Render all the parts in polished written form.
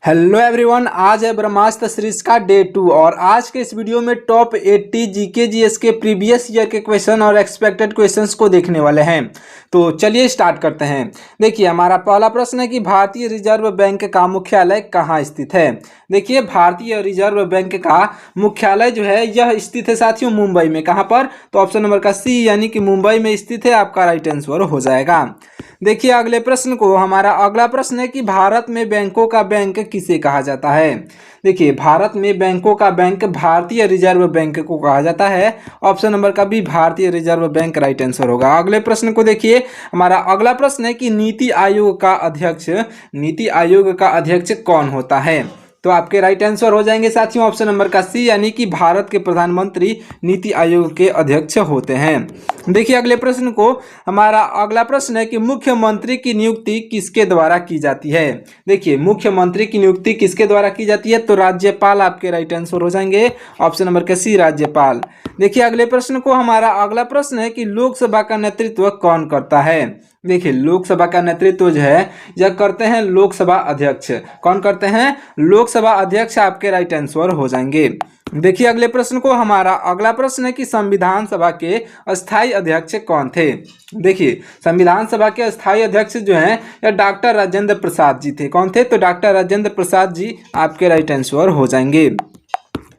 Hello everyone, आज है ब्रह्मास्त्र series का डे 2 और आज के इस वीडियो में टॉप 80 जीके जीएस के प्रीवियस ईयर के क्वेश्चन और एक्सपेक्टेड क्वेश्चंस को देखने वाले हैं। तो चलिए स्टार्ट करते हैं। देखिए, हमारा पहला प्रश्न है कि भारतीय रिजर्व बैंक का मुख्यालय कहाँ स्थित है। देखिए, भारतीय रिजर्व बैंक का मुख्यालय जो है यह स्थित है साथियों मुंबई में। कहाँ पर? तो ऑप्शन नंबर का सी यानी कि मुंबई में स्थित है आपका राइट आंसर हो जाएगा। देखिए अगले प्रश्न को, हमारा अगला प्रश्न है कि भारत में बैंकों का बैंक किसे कहा जाता है। देखिए, भारत में बैंकों का बैंक भारतीय रिजर्व बैंक को कहा जाता है। ऑप्शन नंबर का बी भारतीय रिजर्व बैंक राइट आंसर होगा। अगले प्रश्न को देखिए, हमारा अगला प्रश्न है कि नीति आयोग का अध्यक्ष कौन होता है। तो आपके राइट आंसर हो जाएंगे साथियों ऑप्शन नंबर का सी यानी कि भारत के प्रधानमंत्री नीति आयोग के अध्यक्ष होते हैं। देखिए अगले प्रश्न को, हमारा अगला प्रश्न है कि मुख्यमंत्री की नियुक्ति किसके द्वारा की जाती है। देखिए, मुख्यमंत्री की नियुक्ति किसके द्वारा की जाती है, तो राज्यपाल आपके राइट आंसर हो जाएंगे ऑप्शन नंबर का सी राज्यपाल। देखिए अगले प्रश्न को, हमारा अगला प्रश्न है कि लोकसभा का नेतृत्व कौन करता है। देखिए, लोकसभा का नेतृत्व जो है यह करते हैं लोकसभा अध्यक्ष। कौन करते हैं? लोकसभा अध्यक्ष आपके राइट आंसर हो जाएंगे। देखिए अगले प्रश्न को, हमारा अगला प्रश्न है कि संविधान सभा के अस्थायी अध्यक्ष कौन थे। देखिए, संविधान सभा के अस्थायी अध्यक्ष जो हैं यह डॉक्टर राजेंद्र प्रसाद जी थे। कौन थे? तो डॉक्टर राजेंद्र प्रसाद जी आपके राइट आंसर हो जाएंगे।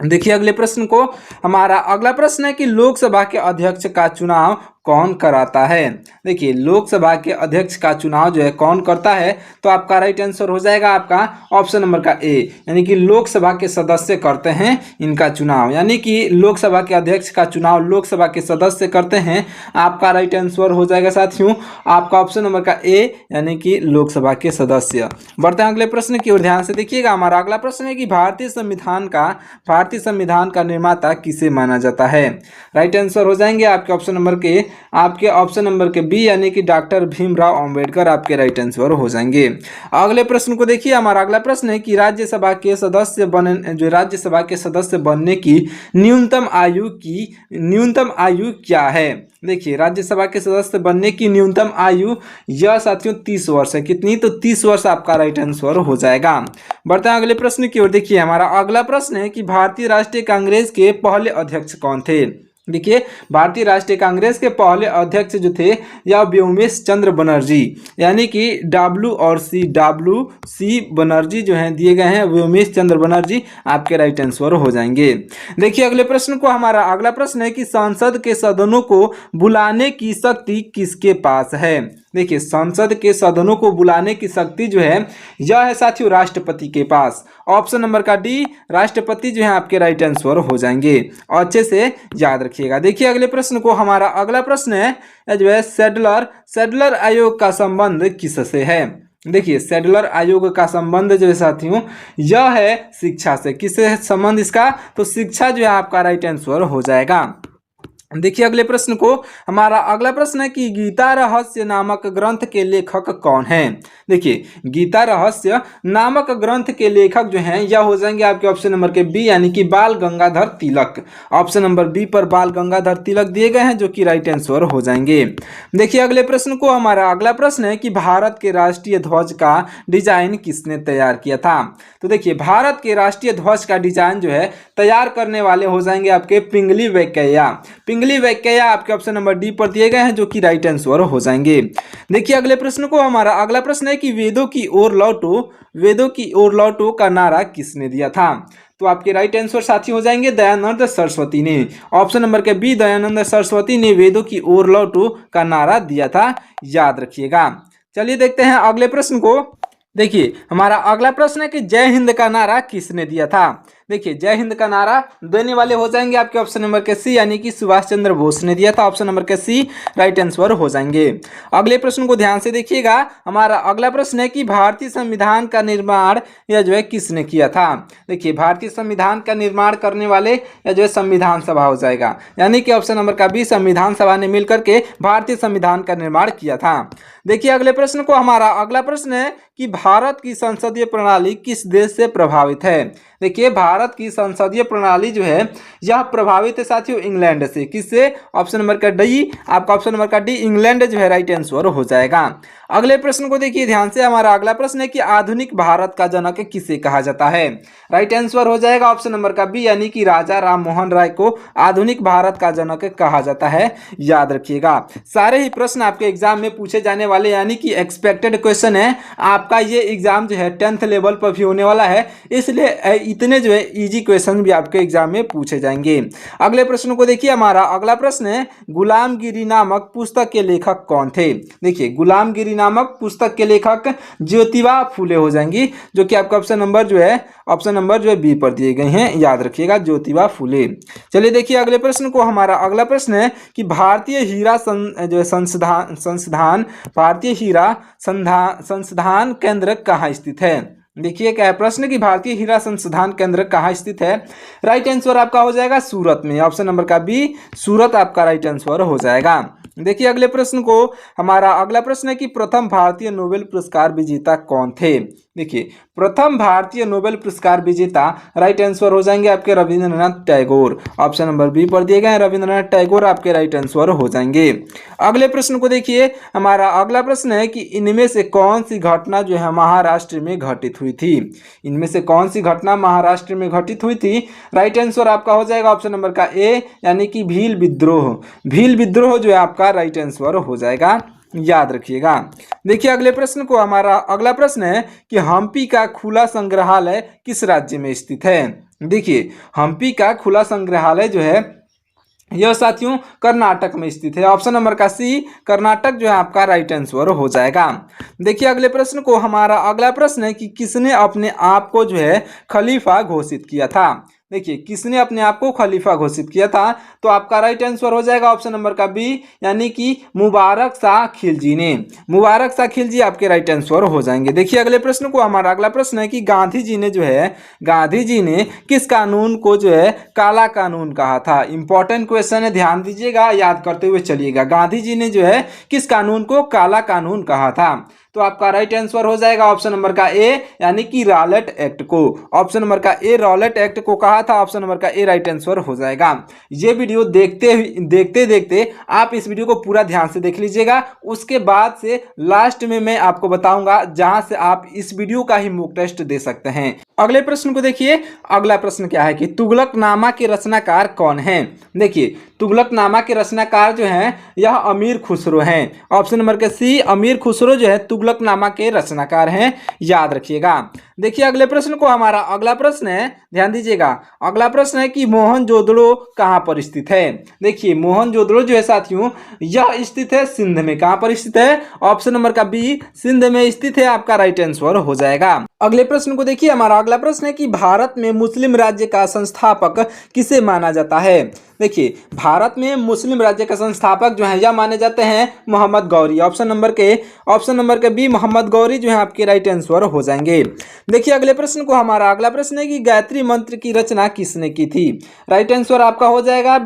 देखिए अगले प्रश्न को, हमारा अगला प्रश्न है कि लोकसभा के अध्यक्ष का चुनाव कौन कराता है। देखिए, लोकसभा के अध्यक्ष का चुनाव जो है कौन करता है, तो आपका राइट आंसर हो जाएगा आपका ऑप्शन नंबर का ए यानी कि लोकसभा के सदस्य करते हैं इनका चुनाव। यानी कि लोकसभा के अध्यक्ष का चुनाव लोकसभा के सदस्य करते हैं। आपका राइट आंसर हो जाएगा साथियों आपका ऑप्शन नंबर का ए यानी कि लोकसभा के सदस्य। बढ़ते हैं अगले प्रश्न की ओर, ध्यान से देखिएगा। हमारा अगला प्रश्न है कि भारतीय संविधान का निर्माता किसे माना जाता है। राइट आंसर हो जाएंगे आपके ऑप्शन नंबर के बी यानी कि डॉक्टर भीमराव अंबेडकर आपके राइट आंसर हो जाएंगे। अगले प्रश्न को देखिए, हमारा अगला प्रश्न है कि राज्यसभा के सदस्य बनने की न्यूनतम आयु क्या है। देखिए, राज्यसभा के सदस्य बनने की न्यूनतम आयु यह साथियों 30 वर्ष है। कितनी? तो 30 वर्ष आपका राइट आंसर हो जाएगा। बढ़ते हैं अगले प्रश्न की ओर। देखिए, हमारा अगला प्रश्न है कि भारतीय राष्ट्रीय कांग्रेस के पहले अध्यक्ष कौन थे। देखिए, भारतीय राष्ट्रीय कांग्रेस के पहले अध्यक्ष जो थे यह व्योमेश चंद्र बनर्जी यानी कि डब्ल्यू सी बनर्जी जो हैं दिए गए हैं, व्योमेश चंद्र बनर्जी आपके राइट आंसर हो जाएंगे। देखिए अगले प्रश्न को, हमारा अगला प्रश्न है कि संसद के सदनों को बुलाने की शक्ति किसके पास है। देखिए, संसद के सदनों को बुलाने की शक्ति जो है यह है साथियों राष्ट्रपति के पास। ऑप्शन नंबर का डी राष्ट्रपति जो है आपके राइट आंसर हो जाएंगे। अच्छे से याद रखिएगा। देखिए अगले प्रश्न को, हमारा अगला प्रश्न है जो है सैडलर आयोग का संबंध किससे है। देखिए, सैडलर आयोग का संबंध जो है साथियों यह है शिक्षा से। किससे संबंध इसका? तो शिक्षा जो है आपका राइट आंसर हो जाएगा। देखिए अगले प्रश्न को, हमारा अगला प्रश्न है कि गीता रहस्य नामक ग्रंथ के लेखक कौन है। देखिए, गीता रहस्य नामक ग्रंथ के लेखक जो हैं यह हो जाएंगे आपके ऑप्शन नंबर के बी यानी कि बाल Gangadhar Tilak. Option number B पर बाल गंगाधर तिलक दिए गए हैं जो कि राइट आंसर हो जाएंगे। देखिए अगले प्रश्न को, हमारा अगला प्रश्न है कि भारत के राष्ट्रीय ध्वज का डिजाइन किसने तैयार किया था। तो देखिए, भारत के राष्ट्रीय ध्वज का डिजाइन जो है तैयार करने वाले हो जाएंगे आपके पिंगली वेंकैया आपके ऑप्शन नंबर डी पर दिए गए हैं जो कि राइट आंसर हो जाएंगे। देखिए अगले प्रश्न को, हमारा अगला प्रश्न है कि वेदों की ओर लौटो का नारा किसने दिया था। तो आपके राइट आंसर साथी हो जाएंगे दयानंद सरस्वती ने। ऑप्शन नंबर के बी दयानंद सरस्वती ने वेदों की ओर लौटो का नारा दिया था, याद रखिएगा। चलिए देखते हैं अगले प्रश्न को। देखिए, हमारा अगला प्रश्न है कि जय हिंद का नारा किसने दिया था। देखिए, जय हिंद का नारा देने वाले हो जाएंगे आपके ऑप्शन नंबर के सी यानी कि सुभाष चंद्र बोस ने दिया था। ऑप्शन नंबर के सी राइट आंसर हो जाएंगे। अगले प्रश्न को ध्यान से देखिएगा। हमारा अगला प्रश्न है कि भारतीय संविधान का निर्माण यह जो है किसने किया था। देखिए, भारतीय संविधान का निर्माण करने वाले यह जो है संविधान सभा हो जाएगा यानी कि ऑप्शन नंबर का बी संविधान सभा ने मिलकर के भारतीय संविधान का निर्माण किया था। देखिए अगले प्रश्न को, हमारा अगला प्रश्न है कि भारत की संसदीय प्रणाली किस देश से प्रभावित है। देखिए, भारत भारत की संसदीय प्रणाली जो है यह प्रभावित है साथियों इंग्लैंड से। किससे? ऑप्शन नंबर का डी, आपका ऑप्शन नंबर का डी इंग्लैंड जो है राइट आंसर हो जाएगा। अगले प्रश्न को देखिए ध्यान से, हमारा अगला प्रश्न है कि आधुनिक भारत का जनक किसे कहा जाता है? राइट आंसर हो जाएगा ऑप्शन नंबर का बी, यानी कि राजा राम मोहन राय को आधुनिक भारत का जनक कहा जाता है। याद रखिएगा, सारे ही प्रश्न आपके एग्जाम में पूछे जाने वाले, यानी कि एक्सपेक्टेड क्वेश्चन है। आपका ये एग्जाम जो है 10th लेवल पर भी होने वाला है, इसलिए इतने जो है इजी क्वेश्चन भी आपके एग्जाम में पूछे जाएंगे। अगले प्रश्न को देखिए, हमारा अगला प्रश्न है गुलामगिरी नामक पुस्तक के लेखक कौन थे? देखिए, गुलामगिरी नामक पुस्तक के लेखक ज्योतिबा फूले हो जाएंगी, जो कि आपका ऑप्शन नंबर जो है बी पर दिए गए हैं। याद रखिएगा, ज्योतिबा फूले। चलिए देखिए अगले प्रश्न को, हमारा अगला प्रश्न है कि भारतीय हीरा संस्थान केंद्र कहाँ स्थित है? देखिए क्या है प्रश्न कि भारतीय हीरा संस्थान केंद्र कहाँ स्थित है? राइट आंसर आपका हो जाएगा सूरत में, ऑप्शन नंबर का बी, सूरत आपका राइट आंसर हो जाएगा। देखिए अगले प्रश्न को, हमारा अगला प्रश्न है कि प्रथम भारतीय नोबेल पुरस्कार विजेता कौन थे? देखिए, प्रथम भारतीय नोबेल पुरस्कार विजेता राइट आंसर हो जाएंगे आपके Rabindranath Tagore, option number B पर दिए गए रविंद्रनाथ टैगोर आपके राइट आंसर हो जाएंगे। अगले प्रश्न को देखिए, हमारा अगला प्रश्न है कि इनमें से कौन सी घटना जो है महाराष्ट्र में घटित हुई थी? इनमें से कौन सी घटना महाराष्ट्र में घटित हुई थी? राइट आंसर आपका हो जाएगा ऑप्शन नंबर का ए, यानी कि भील विद्रोह। भील विद्रोह जो है आपका राइट आंसर हो जाएगा। याद रखिएगा। देखिए अगले प्रश्न को, हमारा अगला प्रश्न है कि हम्पी का खुला संग्रहालय किस राज्य में स्थित है? देखिए, हम्पी का खुला संग्रहालय जो है यह साथियों कर्नाटक में स्थित है, ऑप्शन नंबर का सी, कर्नाटक जो है आपका राइट आंसर हो जाएगा। देखिए अगले प्रश्न को, हमारा अगला प्रश्न है कि किसने अपने आप को जो है खलीफा घोषित किया था? देखिए, किसने अपने आप को खलीफा घोषित किया था? तो आपका राइट आंसर हो जाएगा ऑप्शन नंबर का बी, यानी कि मुबारक शाह खिलजी ने। मुबारक शाह खिलजी आपके राइट आंसर हो जाएंगे। देखिए अगले प्रश्न को, हमारा अगला प्रश्न है कि गांधी जी ने किस कानून को जो है काला कानून कहा था? इंपॉर्टेंट क्वेश्चन है, ध्यान दीजिएगा, याद करते हुए चलिएगा। गांधी जी ने जो है किस कानून को काला कानून कहा था? तो आपका राइट आंसर हो जाएगा ऑप्शन नंबर का ए, यानी कि रॉलेट एक्ट को। ऑप्शन नंबर का ए रॉलेट एक्ट को कहा था, ऑप्शन नंबर का ए राइट आंसर हो जाएगा। ये वीडियो देखते आप इस वीडियो को पूरा ध्यान से देख लीजिएगा, उसके बाद से लास्ट में मैं आपको बताऊंगा जहां से आप इस वीडियो का ही मॉक टेस्ट दे सकते हैं। अगले प्रश्न को देखिए, अगला प्रश्न क्या है कि तुगलकनामा के रचनाकार कौन है? देखिए, तुगलकनामा के रचनाकार जो हैं यह अमीर खुसरो हैं, ऑप्शन नंबर के सी, अमीर खुसरो जो है तुगलकनामा के रचनाकार हैं। याद रखिएगा। देखिए अगले प्रश्न को, हमारा अगला प्रश्न है, ध्यान दीजिएगा, अगला प्रश्न है कि मोहनजोदड़ो कहाँ पर स्थित है? देखिए, मोहनजोदड़ो जो है साथियों यह स्थित है सिंध में। कहाँ पर स्थित है? ऑप्शन नंबर का बी, सिंध में स्थित है, आपका राइट आंसर हो जाएगा। अगले प्रश्न को देखिए, हमारा अगला प्रश्न है कि भारत में मुस्लिम राज्य का संस्थापक किसे माना जाता है? देखिए, भारत में मुस्लिम राज्य का संस्थापक जो है यह माने जाते हैं मोहम्मद गौरी, ऑप्शन नंबर के बी, मोहम्मद गौरी जो है आपके राइट आंसर हो जाएंगे। देखिए अगले प्रश्न को, हमारा अगला प्रश्न है कि गायत्री मंत्र की रचना किसने की थी? राइट आंसर आपका हो जाएगा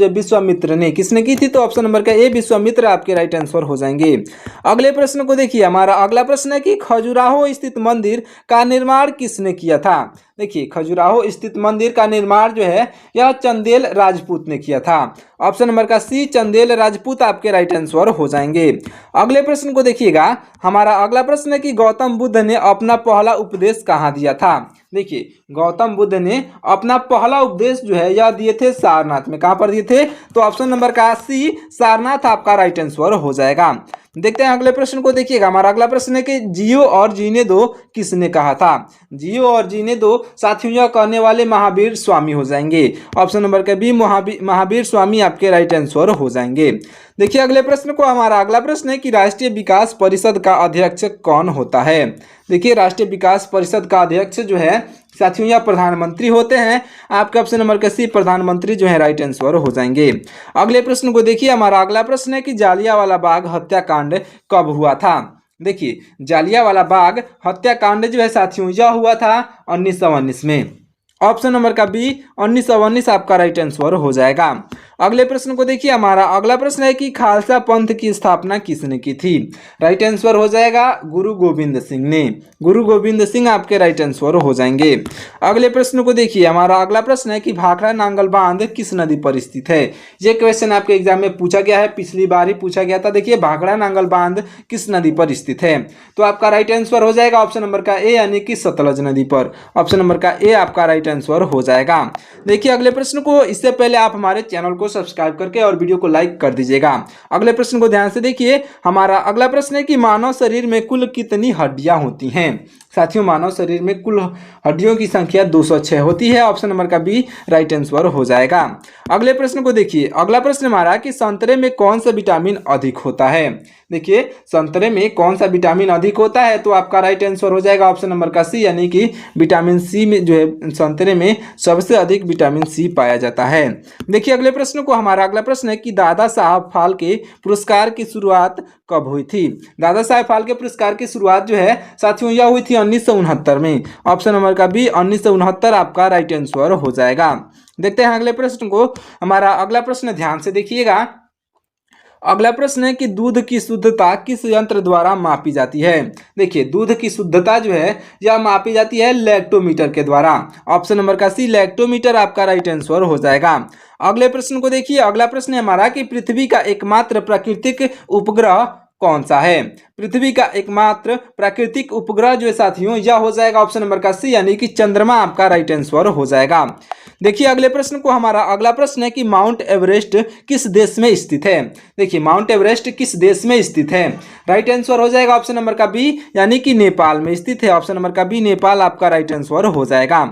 विश्वामित्र ने। किसने की थी? तो ऑप्शन नंबर का ए, विश्वामित्र आपके राइट आंसर हो जाएंगे। अगले प्रश्न को देखिए, हमारा अगला प्रश्न है कि खजुराहो स्थित मंदिर का निर्माण किसने किया था? देखिए, खजुराहो स्थित मंदिर का निर्माण जो है यह चंदेल राजपूत ने किया था, ऑप्शन नंबर का सी, चंदेल राजपूत आपके राइट आंसर हो जाएंगे। अगले प्रश्न को देखिएगा, हमारा अगला प्रश्न है कि गौतम बुद्ध ने अपना पहला उपदेश कहाँ दिया था? देखिए, गौतम बुद्ध ने अपना पहला उपदेश जो है यह दिए थे सारनाथ में। कहाँ पर दिए थे? तो ऑप्शन नंबर का सी, सारनाथ आपका राइट आंसर हो जाएगा। देखते हैं अगले प्रश्न को। देखिएगा, हमारा अगला प्रश्न है कि जियो और जीने दो किसने कहा था? जियो और जीने दो साथियों यह कहने वाले महावीर स्वामी हो जाएंगे, ऑप्शन नंबर का बी, महावीर स्वामी आपके राइट आंसर हो जाएंगे। देखिए अगले प्रश्न को, हमारा अगला प्रश्न है कि राष्ट्रीय विकास परिषद का अध्यक्ष कौन होता है? देखिए, राष्ट्रीय विकास परिषद का अध्यक्ष जो है साथियों यह प्रधानमंत्री होते हैं, आपके ऑप्शन नंबर का सी, प्रधानमंत्री जो है राइट आंसर हो जाएंगे। अगले प्रश्न को देखिए, हमारा अगला प्रश्न है कि जालियांवाला बाग हत्याकांड कब हुआ था? देखिए, जालियांवाला बाग हत्याकांड जो है साथियों यह हुआ था 1919 में, ऑप्शन नंबर का बी, 1919 आपका राइट आंसर हो जाएगा। अगले प्रश्न को देखिए, हमारा अगला प्रश्न है कि खालसा पंथ की स्थापना किसने की थी? राइट आंसर हो जाएगा गुरु गोविंद सिंह ने। गुरु गोविंद सिंह आपके राइट आंसर हो जाएंगे। अगले प्रश्न को देखिए, हमारा अगला प्रश्न है कि भाखड़ा नांगल बांध किस नदी पर स्थित है? ये क्वेश्चन आपके एग्जाम में पूछा गया है, पिछली बार ही पूछा गया था। देखिए, भाखड़ा नांगल बांध किस नदी पर स्थित है? तो आपका राइट आंसर हो जाएगा ऑप्शन नंबर का ए, यानी कि सतलज नदी पर। ऑप्शन नंबर का ए आपका राइट आंसर हो जाएगा। देखिए अगले प्रश्न को, इससे पहले आप हमारे चैनल को सब्सक्राइब करके और वीडियो को लाइक कर दीजिएगा। अगले प्रश्न को ध्यान से देखिए, हमारा अगला प्रश्न है कि मानव शरीर में कुल कितनी हड्डियां होती हैं? साथियों, मानव शरीर में कुल हड्डियों की संख्या 206 होती है। ऑप्शन नंबर का बी राइट आंसर हो जाएगा। अगले प्रश्न को देखिए, अगला प्रश्न हमारा कि संतरे में कौन सा विटामिन अधिक होता है? देखिए, संतरे में कौन सा विटामिन अधिक होता है? तो आपका राइट आंसर हो जाएगा ऑप्शन नंबर का सी, यानी कि विटामिन सी में जो है संतरे में सबसे अधिक विटामिन सी पाया जाता है। देखिए अगले प्रश्न को, हमारा अगला प्रश्न है कि दादा साहब फाल्के पुरस्कार की शुरुआत कब हुई थी? दादा साहब फाल्के पुरस्कार की शुरुआत जो है साथियों यह हुई थी 1969 में। ऑप्शन नंबर का बी 1969 आपका राइट आंसर हो जाएगा। देखते हैं अगले प्रश्न को, हमारा अगला प्रश्न ध्यान से देखिएगा। अगला प्रश्न है कि दूध की शुद्धता किस यंत्र द्वारा मापी जाती है? देखिए, दूध की शुद्धता जो है यह मापी जाती है लैक्टोमीटर के द्वारा। ऑप्शन नंबर का सी लैक्टोमीटर आपका राइट आंसर हो जाएगा। अगले प्रश्न को देखिए, अगला प्रश्न है हमारा कि पृथ्वी का एकमात्र प्राकृतिक उपग्रह कौन सा है? पृथ्वी का एकमात्र प्राकृतिक उपग्रह जो है साथियों यह हो जाएगा ऑप्शन नंबर का सी, यानी कि चंद्रमा आपका राइट आंसर हो जाएगा। देखिए अगले प्रश्न को, हमारा अगला प्रश्न है कि माउंट एवरेस्ट किस देश में स्थित है? देखिए, माउंट एवरेस्ट किस देश में स्थित है? राइट आंसर हो जाएगा ऑप्शन नंबर का बी, यानी कि नेपाल में स्थित है। ऑप्शन नंबर का बी नेपाल आपका राइट आंसर हो जाएगा।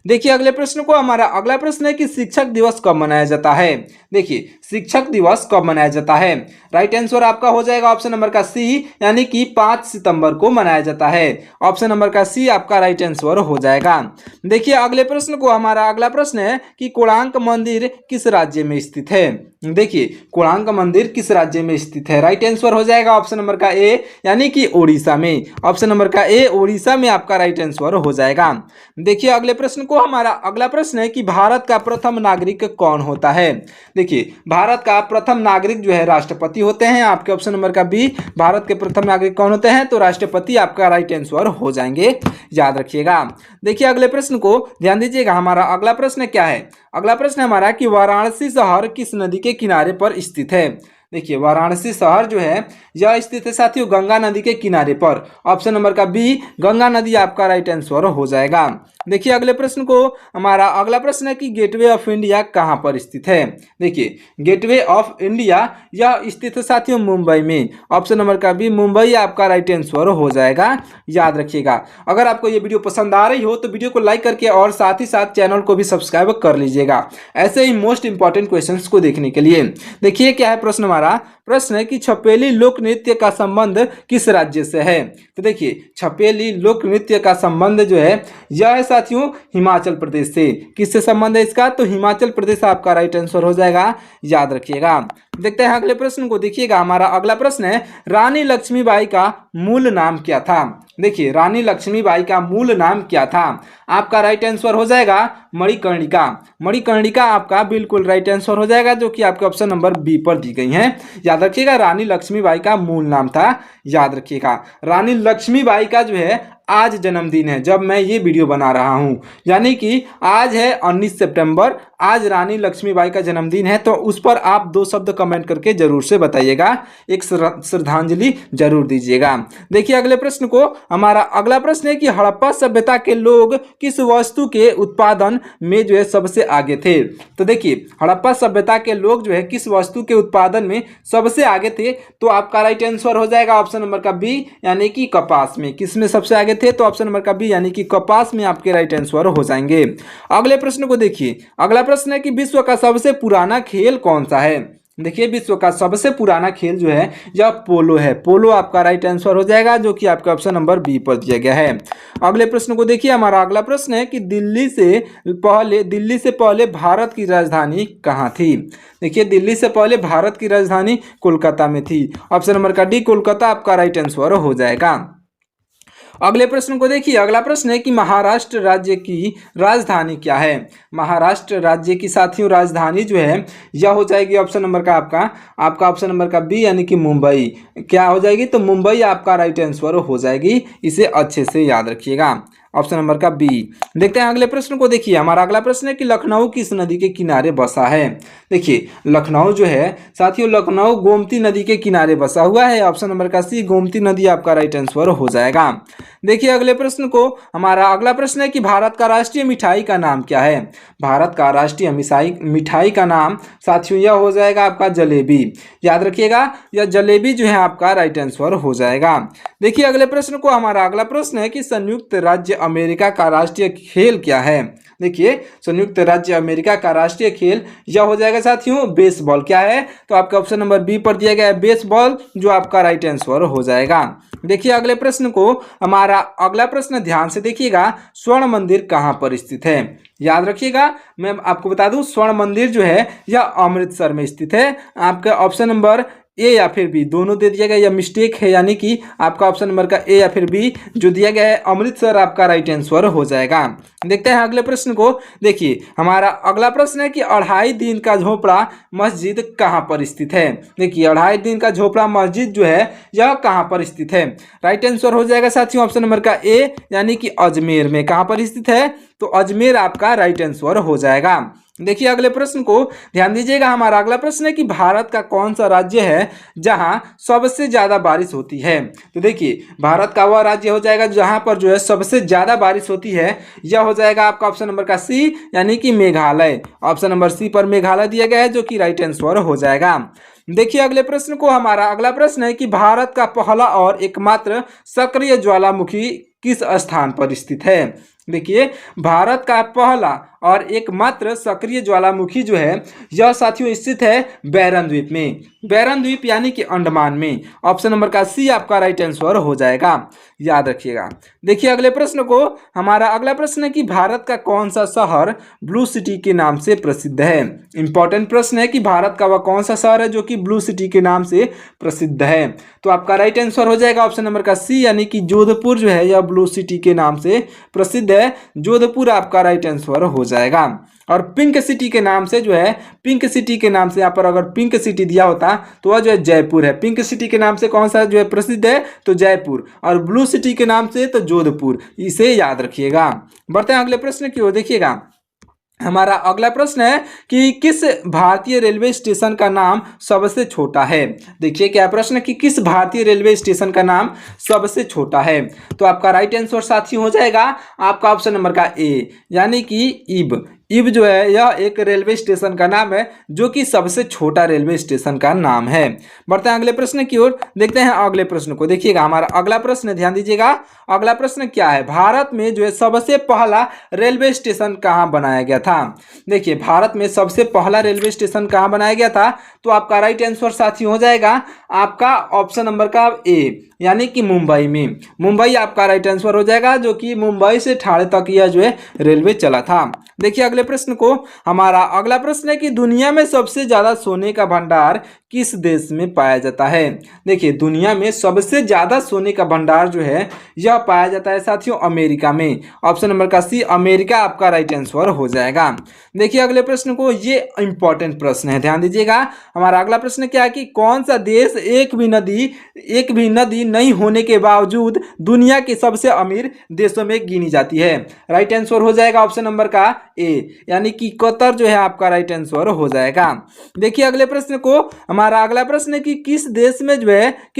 देखिए अगले प्रश्न को, हमारा अगला प्रश्न है कि शिक्षक दिवस कब मनाया जाता है? देखिए, शिक्षक दिवस कब मनाया जाता है? राइट आंसर आपका हो जाएगा ऑप्शन नंबर का सी, यानी कि 5 सितंबर को मनाया जाता है। ऑप्शन नंबर का सी आपका राइट आंसर हो जाएगा। देखिए अगले प्रश्न को, हमारा अगला प्रश्न है कि कोणार्क मंदिर किस राज्य में स्थित है? देखिए, कोणार्क मंदिर किस राज्य में स्थित है? राइट आंसर हो जाएगा ऑप्शन नंबर का ए, यानी कि ओडिशा में। ऑप्शन नंबर का ए ओडिशा में आपका राइट आंसर हो जाएगा। देखिए अगले प्रश्न को, हमारा अगला प्रश्न है कि भारत का प्रथम नागरिक कौन होता है? देखिए, भारत का प्रथम नागरिक जो है राष्ट्रपति होते हैं। आपके ऑप्शन नंबर का बी, भारत के प्रथम नागरिक कौन होते हैं? तो राष्ट्रपति आपका राइट आंसर हो जाएंगे, याद रखिएगा। देखिए अगले प्रश्न को ध्यान दीजिएगा, हमारा अगला प्रश्न क्या है? अगला प्रश्न हमारा कि वाराणसी शहर किस नदी के किनारे पर स्थित है? देखिए, वाराणसी शहर जो है यह स्थित है साथियों गंगा नदी के किनारे पर। ऑप्शन नंबर का बी गंगा नदी आपका राइट आंसर हो जाएगा। देखिए अगले प्रश्न को, हमारा अगला प्रश्न है कि गेटवे ऑफ इंडिया कहाँ पर स्थित है? देखिए, गेटवे ऑफ इंडिया यह स्थित है साथियों मुंबई में। ऑप्शन नंबर का बी मुंबई आपका राइट आंसर हो जाएगा, याद रखिएगा। अगर आपको ये वीडियो पसंद आ रही हो तो वीडियो को लाइक करके और साथ ही साथ चैनल को भी सब्सक्राइब कर लीजिएगा, ऐसे ही मोस्ट इंपॉर्टेंट क्वेश्चंस को देखने के लिए। देखिए क्या है प्रश्न, हमारा प्रश्न है कि छपेली लोक नृत्य का संबंध किस राज्य से है? तो देखिए, छपेली लोक नृत्य का संबंध जो है यह है साथियों हिमाचल प्रदेश से। किससे संबंध है इसका? तो हिमाचल प्रदेश आपका राइट आंसर हो जाएगा, याद रखिएगा। देखते हैं अगले प्रश्न को। देखिएगा, हमारा अगला प्रश्न है रानी लक्ष्मीबाई का मूल नाम क्या था? देखिए, रानी लक्ष्मीबाई का मूल नाम क्या था? आपका राइट आंसर हो जाएगा मणिकर्णिका। मणिकर्णिका आपका बिल्कुल राइट आंसर हो जाएगा, जो कि आपके ऑप्शन नंबर बी पर दी गई है। याद रखिएगा, रानी लक्ष्मीबाई का मूल नाम था, याद रखिएगा। रानी लक्ष्मीबाई का जो है आज जन्मदिन है जब मैं ये वीडियो बना रहा हूँ, यानी कि आज है 19 सितंबर। आज रानी लक्ष्मीबाई का जन्मदिन है, तो उस पर आप 2 शब्द कमेंट करके जरूर से बताइएगा, एक श्रद्धांजलि जरूर दीजिएगा। देखिए अगले प्रश्न को, हमारा अगला प्रश्न है कि हड़प्पा सभ्यता के लोग किस वस्तु के उत्पादन में जो है सबसे आगे थे? तो देखिए, हड़प्पा सभ्यता के लोग जो है किस वस्तु के उत्पादन में सबसे आगे थे? तो आपका राइट आंसर हो जाएगा ऑप्शन नंबर का बी, यानी कि कपास में। किस में सबसे आगे थे? तो ऑप्शन नंबर का बी, यानी कि कपास में आपके राइट आंसर हो जाएंगे। अगले प्रश्न को देखिए, अगला प्रश्न है कि विश्व का सबसे पुराना खेल कौन सा है? देखिए, विश्व का सबसे पुराना खेल जो है यह पोलो है। पोलो आपका राइट आंसर हो जाएगा, जो कि आपका ऑप्शन नंबर बी पर दिया गया है। अगले प्रश्न को देखिए, हमारा अगला प्रश्न है कि दिल्ली से पहले भारत की राजधानी कहाँ थी? देखिए, दिल्ली से पहले भारत की राजधानी कोलकाता में थी। ऑप्शन नंबर का डी कोलकाता आपका राइट आंसर हो जाएगा। अगले प्रश्न को देखिए। अगला प्रश्न है कि महाराष्ट्र राज्य की राजधानी क्या है। महाराष्ट्र राज्य की साथियों राजधानी जो है यह हो जाएगी ऑप्शन नंबर का आपका ऑप्शन नंबर का बी, यानी कि मुंबई। क्या हो जाएगी, तो मुंबई आपका राइट आंसर हो जाएगी। इसे अच्छे से याद रखिएगा, ऑप्शन नंबर का बी। देखते हैं अगले प्रश्न को। देखिए हमारा अगला प्रश्न है कि लखनऊ किस नदी के किनारे बसा है। देखिए लखनऊ जो है साथियों, लखनऊ गोमती नदी के किनारे बसा हुआ है। ऑप्शन नंबर का सी, गोमती नदी आपका राइट आंसर हो जाएगा। देखिए अगले प्रश्न को। हमारा अगला प्रश्न है कि भारत का राष्ट्रीय मिठाई का नाम क्या है। भारत का राष्ट्रीय मिठाई का नाम साथियों यह हो जाएगा आपका जलेबी। याद रखिएगा, यह जलेबी जो है आपका राइट आंसर हो जाएगा। देखिए अगले प्रश्न को। हमारा अगला प्रश्न है कि संयुक्त राज्य अमेरिका का राष्ट्रीय खेल क्या है। देखिए संयुक्त राज्य अमेरिका का राष्ट्रीय खेल यह हो जाएगा साथियों बेसबॉल। क्या है, तो आपका ऑप्शन नंबर बी पर दिया गया है बेसबॉल, जो आपका राइट आंसर हो जाएगा। देखिए अगले प्रश्न को। हमारा अगला प्रश्न ध्यान से देखिएगा, स्वर्ण मंदिर कहाँ पर स्थित है। याद रखिएगा, मैं आपको बता दूं स्वर्ण मंदिर जो है यह अमृतसर में स्थित है। आपका ऑप्शन नंबर ए या फिर बी दोनों दे दिया गया, या मिस्टेक है, यानी कि आपका ऑप्शन नंबर का ए या फिर बी जो दिया गया है अमृतसर आपका राइट आंसर हो जाएगा। देखते हैं अगले प्रश्न को। देखिए हमारा अगला प्रश्न है कि 2.5 दिन का झोपड़ा मस्जिद कहाँ पर स्थित है। देखिए 2.5 दिन का झोपड़ा मस्जिद जो है यह कहाँ पर स्थित है। राइट आंसर हो जाएगा साथियों ऑप्शन नंबर का ए, यानी कि अजमेर में। कहाँ पर स्थित है, तो अजमेर आपका राइट आंसर हो जाएगा। देखिए अगले प्रश्न को ध्यान दीजिएगा। हमारा अगला प्रश्न है कि भारत का कौन सा राज्य है जहां सबसे ज्यादा बारिश होती है। तो देखिए भारत का वह राज्य हो जाएगा जहां पर जो है सबसे ज्यादा बारिश होती है। यह हो जाएगा आपका ऑप्शन नंबर का सी, यानी कि मेघालय। ऑप्शन नंबर सी पर मेघालय दिया गया है, जो कि राइट आंसर हो जाएगा। देखिए अगले प्रश्न को। हमारा अगला प्रश्न है कि भारत का पहला और एकमात्र सक्रिय ज्वालामुखी किस स्थान पर स्थित है। देखिए भारत का पहला और एकमात्र सक्रिय ज्वालामुखी जो है यह साथियों स्थित है बैरन द्वीप में। बैरन द्वीप यानी कि अंडमान में। ऑप्शन नंबर का सी आपका राइट आंसर हो जाएगा, याद रखिएगा। देखिए अगले प्रश्न को। हमारा अगला प्रश्न है कि भारत का कौन सा शहर ब्लू सिटी के नाम से प्रसिद्ध है। इंपॉर्टेंट प्रश्न है कि भारत का वह कौन सा शहर है जो कि ब्लू सिटी के नाम से प्रसिद्ध है। तो आपका राइट आंसर हो जाएगा ऑप्शन नंबर का सी, यानी कि जोधपुर जो है यह ब्लू सिटी के नाम से प्रसिद्ध है। जोधपुर आपका राइट आंसर हो जाएगा। और पिंक सिटी के नाम से जो है, पिंक सिटी के नाम से यहाँ पर अगर पिंक सिटी दिया होता तो वह जो है जयपुर है। पिंक सिटी के नाम से कौन सा जो है प्रसिद्ध है, तो जयपुर। और ब्लू सिटी के नाम से तो जोधपुर। इसे याद रखिएगा। बढ़ते हैं अगले प्रश्न की ओर। देखिएगा हमारा अगला प्रश्न है कि किस भारतीय रेलवे स्टेशन का नाम सबसे छोटा है। देखिए क्या प्रश्न है कि किस भारतीय रेलवे स्टेशन का नाम सबसे छोटा है। तो आपका राइट आंसर साथी हो जाएगा आपका ऑप्शन नंबर का ए, यानी कि इब। इब जो है यह एक रेलवे स्टेशन का नाम है जो कि सबसे छोटा रेलवे स्टेशन का नाम है। बढ़ते हैं अगले प्रश्न की ओर। देखते हैं अगले प्रश्न को। देखिएगा हमारा अगला प्रश्न, ध्यान दीजिएगा। अगला प्रश्न क्या है, भारत में जो है सबसे पहला रेलवे स्टेशन कहाँ बनाया गया था। देखिए भारत में सबसे पहला रेलवे स्टेशन कहाँ बनाया गया था, तो आपका राइट आंसर साथी हो जाएगा आपका ऑप्शन नंबर का ए, यानी कि मुंबई में। मुंबई आपका राइट आंसर हो जाएगा, जो कि मुंबई से ठाणे तक यह जो है रेलवे चला था। देखिए अगले प्रश्न को। हमारा अगला प्रश्न है कि दुनिया में सबसे ज्यादा सोने का भंडार किस देश में पाया जाता है। देखिए दुनिया में सबसे ज्यादा सोने का भंडार जो है यह पाया जाता है साथियों अमेरिका में। ऑप्शन नंबर का सी, अमेरिका आपका राइट आंसर हो जाएगा। देखिए अगले प्रश्न को। ये इंपॉर्टेंट प्रश्न है, ध्यान दीजिएगा। हमारा अगला प्रश्न क्या है कि कौन सा देश एक भी नदी नहीं होने के बावजूद दुनिया के सबसे अमीर देशों में गिनी जाती है। राइट आंसर हो जाएगा ऑप्शन नंबर का ए, यानी कि कतर जो है आपका राइट आंसर हो जाएगा। देखिए अगले प्रश्न को। हमारा अगला प्रश्न है कि किस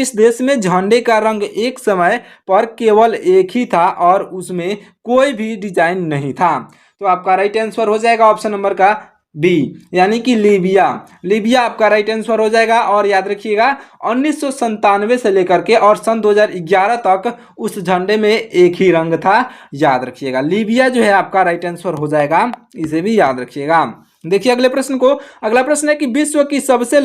देश में झंडे का रंग एक समय पर केवल एक ही था और उसमें कोई भी डिजाइन नहीं था। तो आपका राइट आंसर हो जाएगा ऑप्शन नंबर का बी, यानी कि लीबिया। लीबिया आपका राइट आंसर हो जाएगा। और याद रखिएगा 1997 से लेकर के और सन 2011 तक उस झंडे में एक ही रंग था। याद रखिएगा लीबिया जो है आपका राइट आंसर हो जाएगा, इसे भी याद रखिएगा। देखिए अगले प्रश्न को, अगला प्रश्न है कि विश्व की सबसे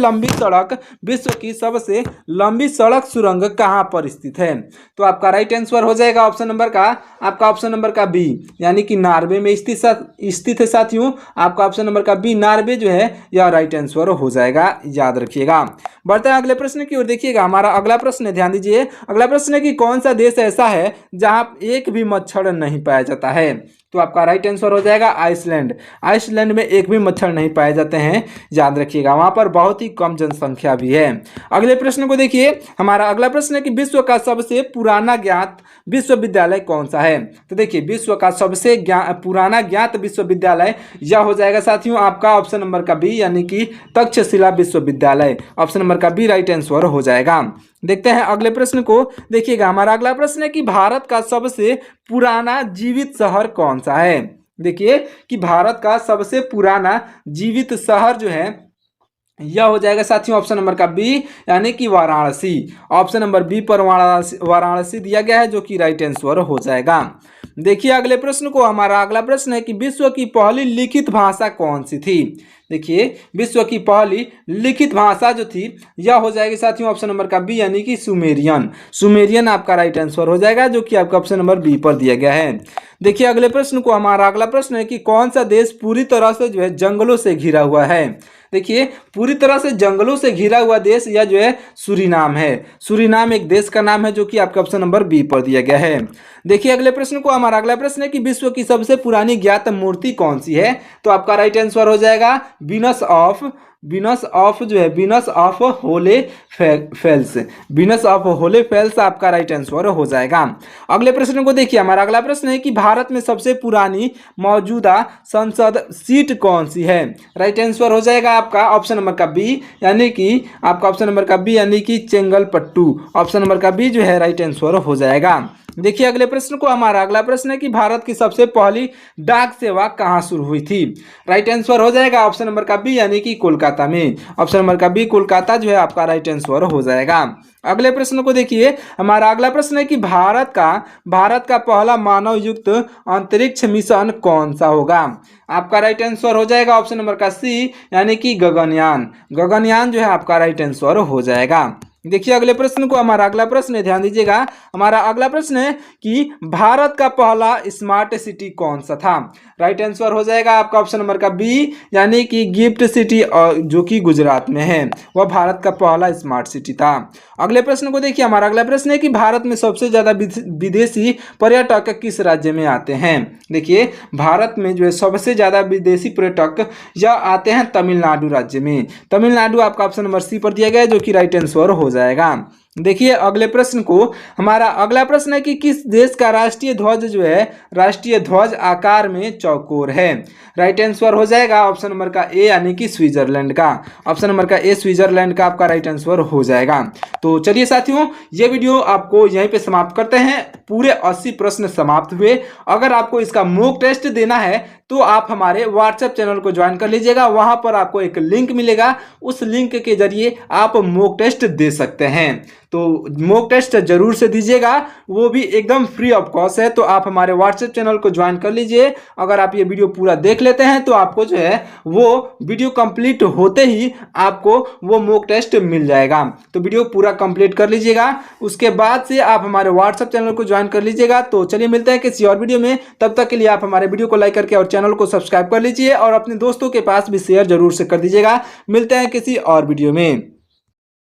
लंबी सड़क सुरंग कहाँ पर स्थित है? तो आपका राइट आंसर हो जाएगा ऑप्शन नंबर का बी, यानी कि नार्वे में स्थित है साथियों। आपका ऑप्शन नंबर का बी नार्वे जो है यह राइट आंसर हो जाएगा, याद रखिएगा। बढ़ते हैं अगले प्रश्न की ओर। देखिएगा हमारा अगला प्रश्न है, ध्यान दीजिए। अगला प्रश्न है कि कौन सा देश ऐसा है जहां एक भी मच्छर नहीं पाया जाता है? तो आपका राइट आंसर हो जाएगा आइसलैंड। आइसलैंड में एक भी मच्छर नहीं पाए जाते हैं, याद रखिएगा, वहां पर बहुत ही कम जनसंख्या भी है। अगले प्रश्न को देखिए, हमारा अगला प्रश्न है कि विश्व का सबसे पुराना ज्ञात विश्वविद्यालय कौन सा है? तो देखिए विश्व का सबसे पुराना ज्ञात विश्वविद्यालय यह हो जाएगा साथियों आपका ऑप्शन नंबर का बी, यानी कि तक्षशिला विश्वविद्यालय। ऑप्शन नंबर का बी राइट आंसर हो जाएगा। देखते हैं अगले प्रश्न को। देखिएगा हमारा अगला प्रश्न है कि भारत का सबसे पुराना जीवित शहर कौन सा है? देखिए कि भारत का सबसे पुराना जीवित शहर जो है यह हो जाएगा साथियों ऑप्शन नंबर का बी, यानी कि वाराणसी। ऑप्शन नंबर बी पर वाराणसी दिया गया है, जो कि राइट आंसर हो जाएगा। देखिए अगले प्रश्न को, हमारा अगला प्रश्न है कि विश्व की पहली लिखित भाषा कौन सी थी? देखिए विश्व की पहली लिखित भाषा जो थी यह हो जाएगी साथियों ऑप्शन नंबर का बी, यानी कि सुमेरियन आपका राइट आंसर हो जाएगा, जो कि आपका ऑप्शन नंबर बी पर दिया गया है। देखिए अगले प्रश्न को, हमारा अगला प्रश्न है कि कौन सा देश पूरी तरह से जो है जंगलों से घिरा हुआ है? देखिए पूरी तरह से जंगलों से घिरा हुआ देश यह जो है सूरीनाम है। सूरीनाम एक देश का नाम है, जो कि आपका ऑप्शन नंबर बी पर दिया गया है। देखिए अगले प्रश्न को, हमारा अगला प्रश्न है कि विश्व की सबसे पुरानी ज्ञात मूर्ति कौन सी है? तो आपका राइट आंसर हो जाएगा वीनस ऑफ होले फेल्स आपका राइट आंसर हो जाएगा। अगले प्रश्न को देखिए, हमारा अगला प्रश्न है कि भारत में सबसे पुरानी मौजूदा संसद सीट कौन सी है? राइट आंसर हो जाएगा आपका ऑप्शन नंबर का बी, यानी कि आपका ऑप्शन नंबर का बी, यानी कि चेंगलपट्टू। ऑप्शन नंबर का बी जो है राइट आंसर हो जाएगा। देखिए अगले प्रश्न को, हमारा अगला प्रश्न है कि भारत की सबसे पहली डाक सेवा कहाँ शुरू हुई थी? राइट आंसर हो जाएगा ऑप्शन नंबर का बी, यानी कि कोलकाता में। ऑप्शन नंबर का बी कोलकाता जो है आपका राइट आंसर हो जाएगा। अगले प्रश्न को देखिए, हमारा अगला प्रश्न है कि भारत का पहला मानव युक्त अंतरिक्ष मिशन कौन सा होगा? आपका राइट आंसर हो जाएगा ऑप्शन नंबर का सी, यानी कि गगनयान जो है आपका राइट आंसर हो जाएगा। देखिए अगले प्रश्न को, हमारा अगला प्रश्न है, ध्यान दीजिएगा। हमारा अगला प्रश्न है कि भारत का पहला स्मार्ट सिटी कौन सा था? राइट आंसर हो जाएगा आपका ऑप्शन नंबर का बी, यानी कि गिफ्ट सिटी, जो कि गुजरात में है, वह भारत का पहला स्मार्ट सिटी था। अगले प्रश्न को देखिए, हमारा अगला प्रश्न है कि भारत में सबसे ज्यादा विदेशी पर्यटक किस राज्य में आते हैं? देखिए भारत में जो है सबसे ज्यादा विदेशी पर्यटक यह आते हैं तमिलनाडु राज्य में। तमिलनाडु आपका ऑप्शन नंबर सी पर दिया गया है, जो कि राइट आंसर हो जाएगा। देखिए अगले प्रश्न को, हमारा अगला प्रश्न है कि किस देश का राष्ट्रीय ध्वज आकार में चौकोर है? राइट आंसर हो जाएगा ऑप्शन नंबर का ए, यानी कि स्विट्जरलैंड का। ऑप्शन नंबर का ए स्विट्जरलैंड का आपका राइट आंसर हो जाएगा। तो चलिए साथियों, ये वीडियो आपको यहीं पे समाप्त करते हैं। पूरे 80 प्रश्न समाप्त हुए। अगर आपको इसका मॉक टेस्ट देना है तो आप हमारे व्हाट्सएप चैनल को ज्वाइन कर लीजिएगा। वहां पर आपको एक लिंक मिलेगा, उस लिंक के जरिए आप मॉक टेस्ट दे सकते हैं। तो मॉक टेस्ट जरूर से दीजिएगा, वो भी एकदम फ्री ऑफ कॉस्ट है। तो आप हमारे व्हाट्सएप चैनल को ज्वाइन कर लीजिए। अगर आप ये वीडियो पूरा देख लेते हैं तो आपको जो है वो वीडियो कंप्लीट होते ही आपको वो मॉक टेस्ट मिल जाएगा। तो वीडियो पूरा कंप्लीट कर लीजिएगा, उसके बाद से आप हमारे व्हाट्सएप चैनल को ज्वाइन कर लीजिएगा। तो चलिए मिलते हैं किसी और वीडियो में, तब तक के लिए आप हमारे वीडियो को लाइक करके और चैनल को सब्सक्राइब कर लीजिए और अपने दोस्तों के पास भी शेयर जरूर से कर दीजिएगा। मिलते हैं किसी और वीडियो में।